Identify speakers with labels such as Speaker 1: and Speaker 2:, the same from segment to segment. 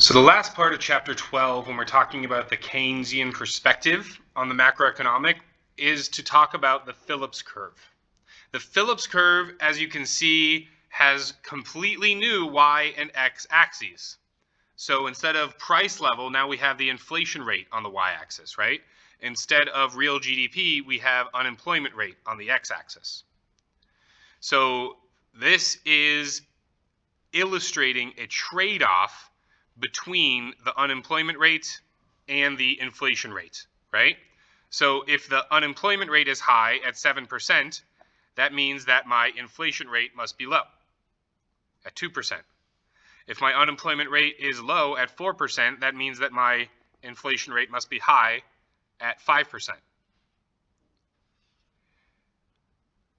Speaker 1: So the last part of chapter 12, when we're talking about the Keynesian perspective on the macroeconomic, is to talk about the Phillips curve. The Phillips curve, as you can see, has completely new y and x axes. So instead of price level, now we have the inflation rate on the y-axis, right? Instead of real GDP, we have unemployment rate on the x-axis. So this is illustrating a trade-off between the unemployment rate and the inflation rate, right? So if the unemployment rate is high at 7%, that means that my inflation rate must be low at 2%. If my unemployment rate is low at 4%, that means that my inflation rate must be high at 5%.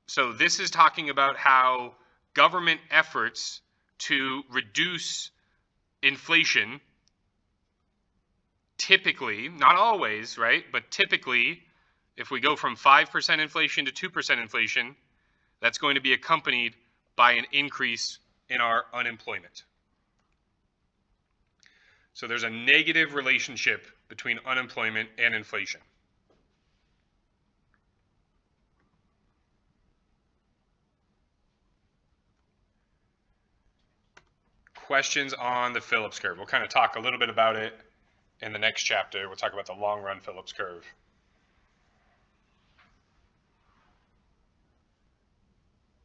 Speaker 1: So this is talking about how government efforts to reduce inflation, typically, not always, right, but typically, if we go from 5% inflation to 2% inflation, that's going to be accompanied by an increase in our unemployment. So there's a negative relationship between unemployment and inflation. Questions on the Phillips curve? We'll kind of talk a little bit about it in the next chapter. We'll talk about the long run Phillips curve.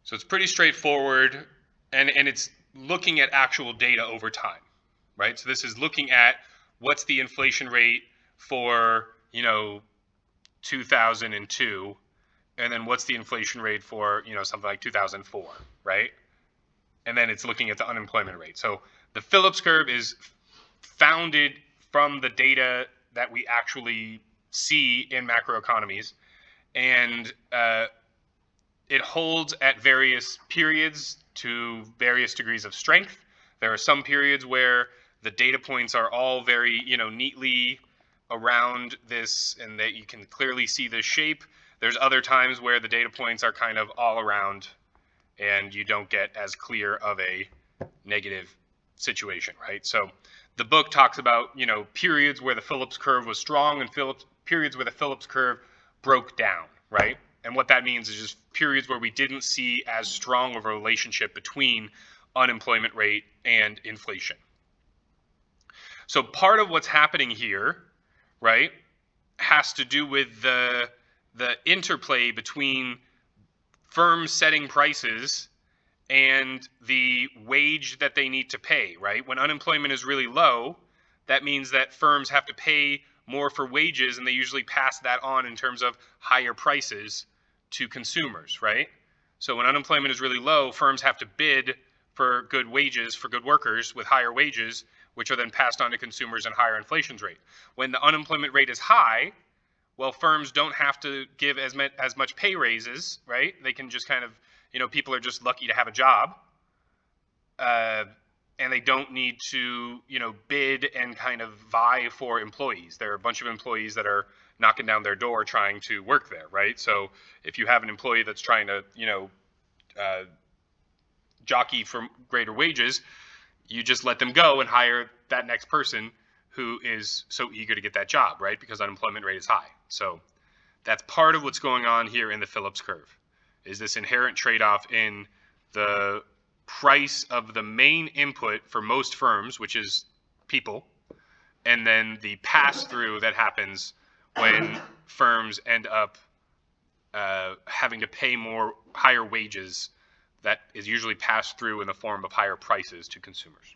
Speaker 1: So it's pretty straightforward, and it's looking at actual data over time, right? So this is looking at what's the inflation rate for, 2002, and then what's the inflation rate for, something like 2004, right? And then it's looking at the unemployment rate. So the Phillips curve is founded from the data that we actually see in macroeconomies, and it holds at various periods to various degrees of strength. There are some periods where the data points are all very, neatly around this, and that you can clearly see the shape. There's other times where the data points are kind of all around, and you don't get as clear of a negative situation, right? So the book talks about, periods where the Phillips curve was strong and periods where the Phillips curve broke down, right? And what that means is just periods where we didn't see as strong of a relationship between unemployment rate and inflation. So part of what's happening here, right, has to do with the interplay between firms setting prices and the wage that they need to pay, right? When unemployment is really low, that means that firms have to pay more for wages, and they usually pass that on in terms of higher prices to consumers, right? So when unemployment is really low, firms have to bid for good wages, for good workers with higher wages, which are then passed on to consumers and higher inflation rate. When the unemployment rate is high, well, firms don't have to give as much pay raises, right? They can just kind of, people are just lucky to have a job, and they don't need to, bid and kind of vie for employees. There are a bunch of employees that are knocking down their door trying to work there, right? So if you have an employee that's trying to, jockey for greater wages, you just let them go and hire that next person who is so eager to get that job, right? Because unemployment rate is high. So that's part of what's going on here in the Phillips curve, is this inherent trade-off in the price of the main input for most firms, which is people, and then the pass-through that happens when firms end up having to pay higher wages that is usually passed through in the form of higher prices to consumers.